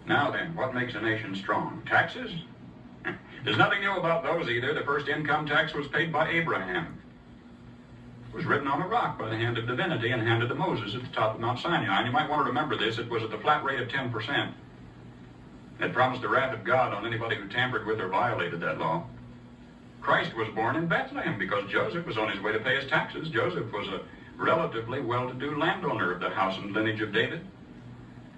Now then, what makes a nation strong? Taxes? There's nothing new about those either. The first income tax was paid by Abraham. It was written on a rock by the hand of divinity and handed to Moses at the top of Mount Sinai. And you might want to remember this. It was at the flat rate of 10%. It promised the wrath of God on anybody who tampered with or violated that law. Christ was born in Bethlehem because Joseph was on his way to pay his taxes. Joseph was a relatively well-to-do landowner of the house and lineage of David.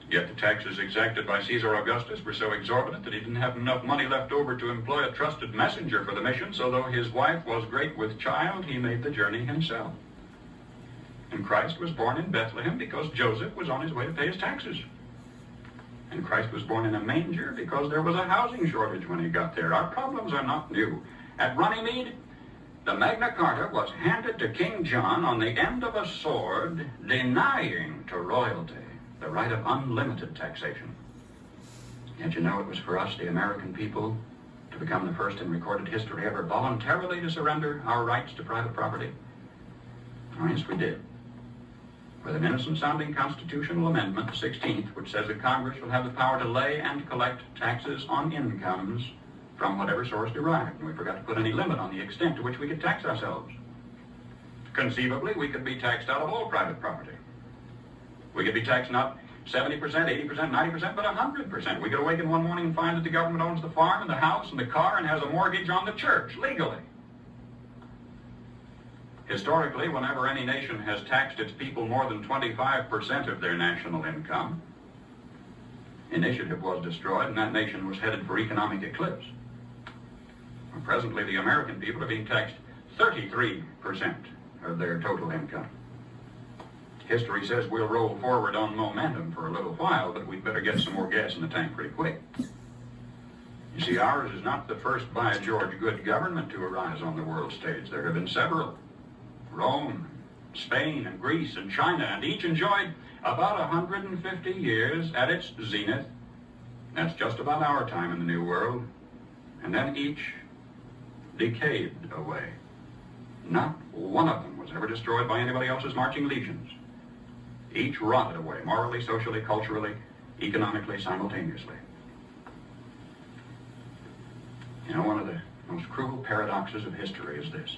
Yet the taxes exacted by Caesar Augustus were so exorbitant that he didn't have enough money left over to employ a trusted messenger for the mission, so though his wife was great with child, he made the journey himself. And Christ was born in Bethlehem because Joseph was on his way to pay his taxes. And Christ was born in a manger because there was a housing shortage when he got there. Our problems are not new. At Runnymede, the Magna Carta was handed to King John on the end of a sword, denying to royalty the right of unlimited taxation. Yet you know it was for us, the American people, to become the first in recorded history ever voluntarily to surrender our rights to private property. Oh, yes, we did. With an innocent-sounding constitutional amendment, the 16th, which says that Congress will have the power to lay and collect taxes on incomes from whatever source derived. And we forgot to put any limit on the extent to which we could tax ourselves. Conceivably, we could be taxed out of all private property. We could be taxed not 70%, 80%, 90%, but 100%. We could awaken one morning and find that the government owns the farm and the house and the car and has a mortgage on the church, legally. Historically, whenever any nation has taxed its people more than 25% of their national income, initiative was destroyed and that nation was headed for economic eclipse. Well, presently, the American people are being taxed 33% of their total income. History says we'll roll forward on momentum for a little while, but we'd better get some more gas in the tank pretty quick. You see, ours is not the first by George good government to arise on the world stage. There have been several. Rome, Spain, and Greece, and China, and each enjoyed about 150 years at its zenith. That's just about our time in the New World. And then each decayed away. Not one of them was ever destroyed by anybody else's marching legions. Each rotted away, morally, socially, culturally, economically, simultaneously. You know, one of the most cruel paradoxes of history is this.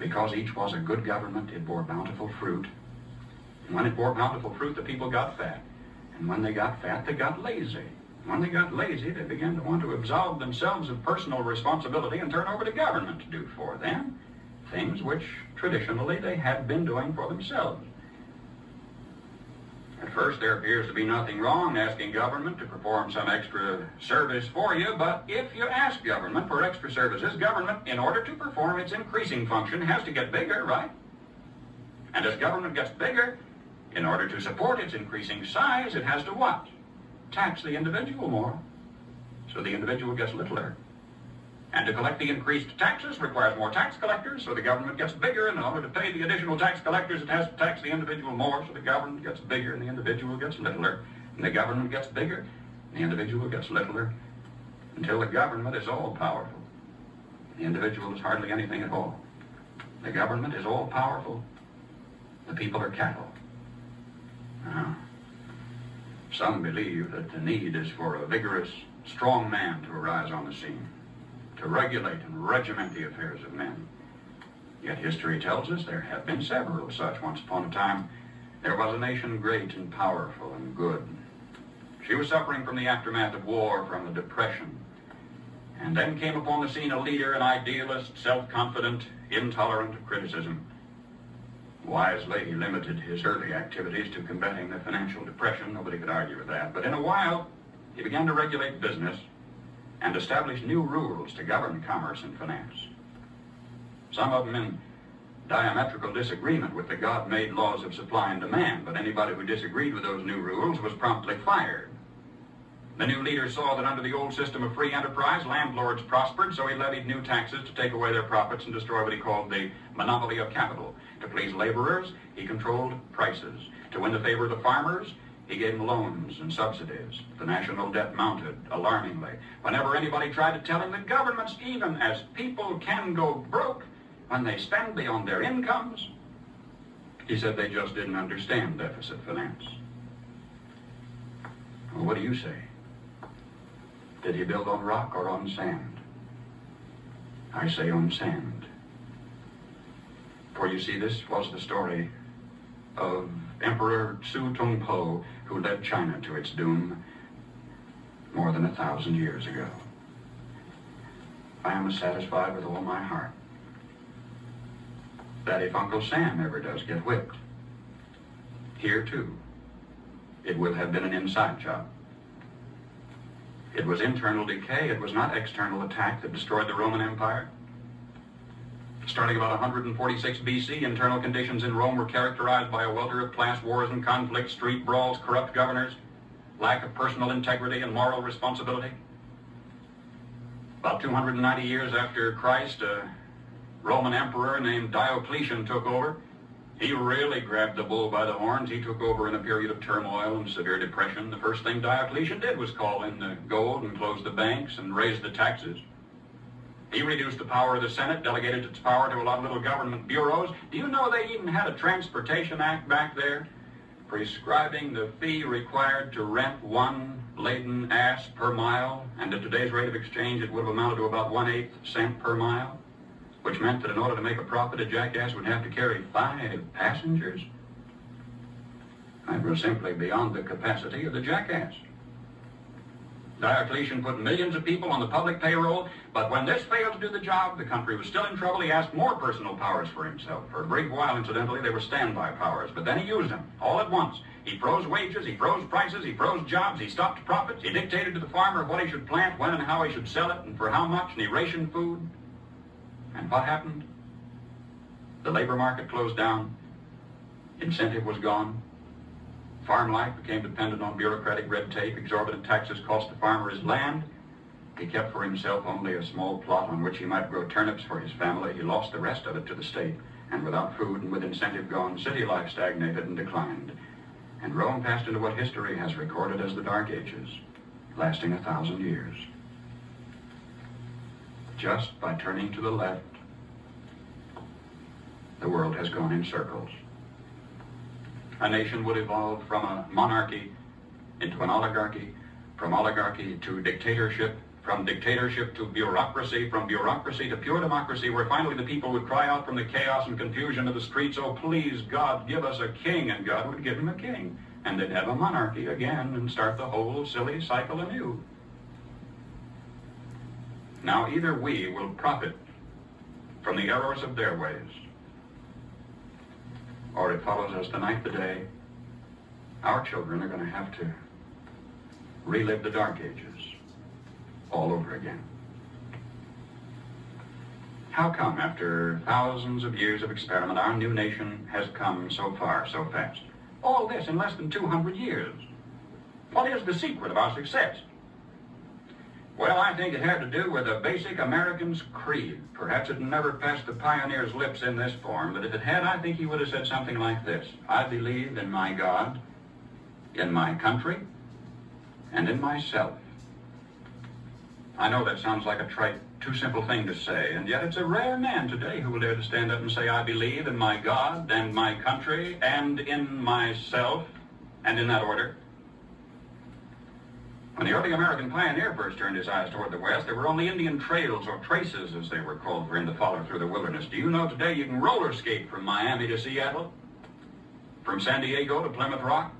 Because each was a good government, it bore bountiful fruit. And when it bore bountiful fruit, the people got fat. And when they got fat, they got lazy. When they got lazy, they began to want to absolve themselves of personal responsibility and turn over to government to do for them things which traditionally they had been doing for themselves. At first, there appears to be nothing wrong asking government to perform some extra service for you, but if you ask government for extra services, government, in order to perform its increasing function, has to get bigger, right? And as government gets bigger, in order to support its increasing size, it has to what? Tax the individual more, so the individual gets littler. And to collect the increased taxes requires more tax collectors, so the government gets bigger, and in order to pay the additional tax collectors, it has to tax the individual more, so the government gets bigger and the individual gets littler. And the government gets bigger, and the individual gets littler, until the government is all-powerful. The individual is hardly anything at all. The government is all-powerful. The people are cattle. Now, some believe that the need is for a vigorous, strong man to arise on the scene, to regulate and regiment the affairs of men. Yet history tells us there have been several such. Once upon a time, there was a nation great and powerful and good. She was suffering from the aftermath of war, from the Depression. And then came upon the scene a leader, an idealist, self-confident, intolerant of criticism. Wisely, he limited his early activities to combating the financial depression. Nobody could argue with that. But in a while, he began to regulate business and establish new rules to govern commerce and finance. Some of them in diametrical disagreement with the God-made laws of supply and demand, but anybody who disagreed with those new rules was promptly fired. The new leader saw that under the old system of free enterprise, landlords prospered, so he levied new taxes to take away their profits and destroy what he called the monopoly of capital. To please laborers, he controlled prices. To win the favor of the farmers, he gave them loans and subsidies. The national debt mounted alarmingly. Whenever anybody tried to tell him that governments, even as people, can go broke when they spend beyond their incomes, he said they just didn't understand deficit finance. What do you say? Did he build on rock or on sand? I say on sand. For you see, this was the story of Emperor Su Tongpo, who led China to its doom more than 1,000 years ago. I am satisfied with all my heart that if Uncle Sam ever does get whipped, here too, it will have been an inside job. It was internal decay, it was not external attack that destroyed the Roman Empire. Starting about 146 BC, internal conditions in Rome were characterized by a welter of class wars and conflicts, street brawls, corrupt governors, lack of personal integrity and moral responsibility. About 290 years after Christ, a Roman emperor named Diocletian took over. He really grabbed the bull by the horns. He took over in a period of turmoil and severe depression. The first thing Diocletian did was call in the gold and close the banks and raise the taxes. He reduced the power of the Senate, delegated its power to a lot of little government bureaus. Do you know they even had a Transportation Act back there prescribing the fee required to rent one laden ass per mile? And at today's rate of exchange, it would have amounted to about 1/8 cent per mile, which meant that in order to make a profit, a jackass would have to carry 5 passengers. That was simply beyond the capacity of the jackass. Diocletian put millions of people on the public payroll, but when this failed to do the job, the country was still in trouble. He asked more personal powers for himself. For a brief while, incidentally, they were standby powers, but then he used them all at once. He froze wages, he froze prices, he froze jobs, he stopped profits, he dictated to the farmer what he should plant, when and how he should sell it, and for how much, and he rationed food. And what happened? The labor market closed down, incentive was gone, farm life became dependent on bureaucratic red tape, exorbitant taxes cost the farmer his land. He kept for himself only a small plot on which he might grow turnips for his family. He lost the rest of it to the state, and without food and with incentive gone, city life stagnated and declined. And Rome passed into what history has recorded as the Dark Ages, lasting 1,000 years. Just by turning to the left, the world has gone in circles. A nation would evolve from a monarchy into an oligarchy, from oligarchy to dictatorship, from dictatorship to bureaucracy, from bureaucracy to pure democracy, where finally the people would cry out from the chaos and confusion of the streets, "Oh, please, God, give us a king," and God would give them a king. And they'd have a monarchy again and start the whole silly cycle anew. Now, either we will profit from the errors of their ways, or it follows us the night, the day. Our children are going to have to relive the Dark Ages all over again. How come, after thousands of years of experiment, our new nation has come so far so fast? All this in less than 200 years. What is the secret of our success? Well, I think it had to do with a basic American's creed. Perhaps it never passed the pioneer's lips in this form, but if it had, I think he would have said something like this: I believe in my God, in my country, and in myself. I know that sounds like a trite, too simple thing to say, and yet it's a rare man today who will dare to stand up and say, I believe in my God, and my country, and in myself, and in that order. When the early American pioneer first turned his eyes toward the west, there were only Indian trails, or traces as they were called, for him to follow through the wilderness. Do you know today you can roller skate from Miami to Seattle? From San Diego to Plymouth Rock?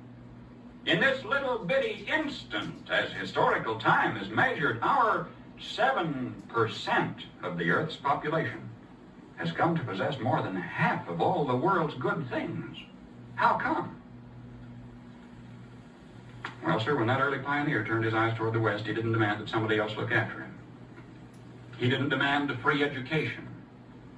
In this little bitty instant, as historical time is measured, our 7% of the Earth's population has come to possess more than half of all the world's good things. How come? Well, sir, when that early pioneer turned his eyes toward the west, he didn't demand that somebody else look after him. He didn't demand a free education.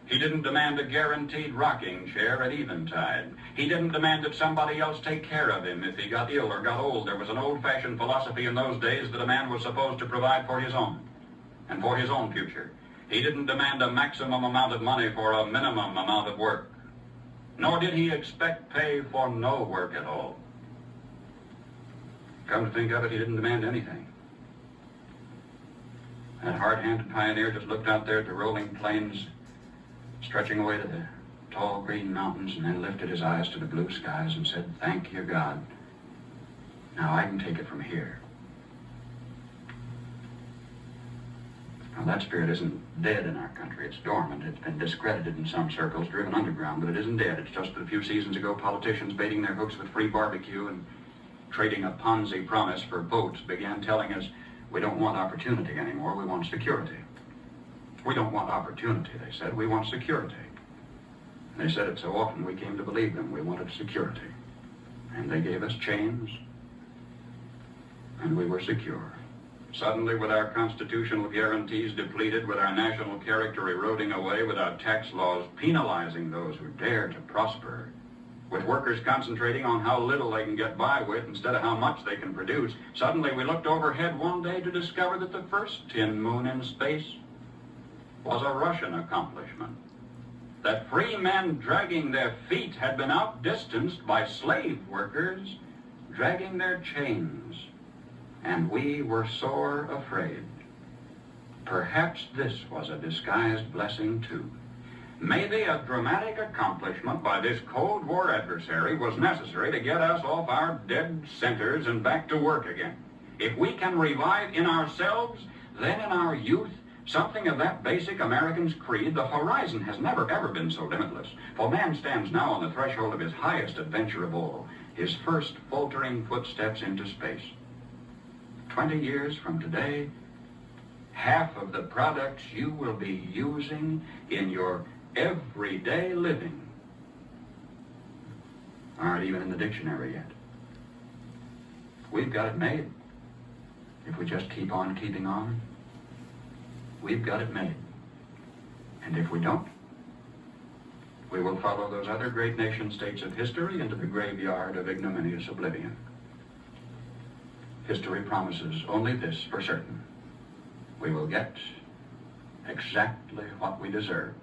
He didn't demand a guaranteed rocking chair at eventide. He didn't demand that somebody else take care of him if he got ill or got old. There was an old-fashioned philosophy in those days that a man was supposed to provide for his own and for his own future. He didn't demand a maximum amount of money for a minimum amount of work. Nor did he expect pay for no work at all. Come to think of it, he didn't demand anything. That hard-handed pioneer just looked out there at the rolling plains, stretching away to the tall green mountains, and then lifted his eyes to the blue skies and said, thank you, God. Now I can take it from here. Now, that spirit isn't dead in our country. It's dormant. It's been discredited in some circles, driven underground, but it isn't dead. It's just that a few seasons ago, politicians baiting their hooks with free barbecue and trading a Ponzi promise for votes began telling us we don't want opportunity anymore, we want security. We don't want opportunity, they said, we want security. And they said it so often we came to believe them. We wanted security. And they gave us chains, and we were secure. Suddenly, with our constitutional guarantees depleted, with our national character eroding away, with our tax laws penalizing those who dare to prosper, with workers concentrating on how little they can get by with instead of how much they can produce, suddenly we looked overhead one day to discover that the first tin moon in space was a Russian accomplishment. That free men dragging their feet had been outdistanced by slave workers dragging their chains. And we were sore afraid. Perhaps this was a disguised blessing, too. Maybe a dramatic accomplishment by this Cold War adversary was necessary to get us off our dead centers and back to work again. If we can revive in ourselves, then in our youth, something of that basic American's creed, the horizon has never ever been so limitless. For man stands now on the threshold of his highest adventure of all, his first faltering footsteps into space. 20 years from today, half of the products you will be using in your everyday living aren't even in the dictionary yet. We've got it made. If we just keep on keeping on, we've got it made. And if we don't, we will follow those other great nation states of history into the graveyard of ignominious oblivion. History promises only this for certain. We will get exactly what we deserve.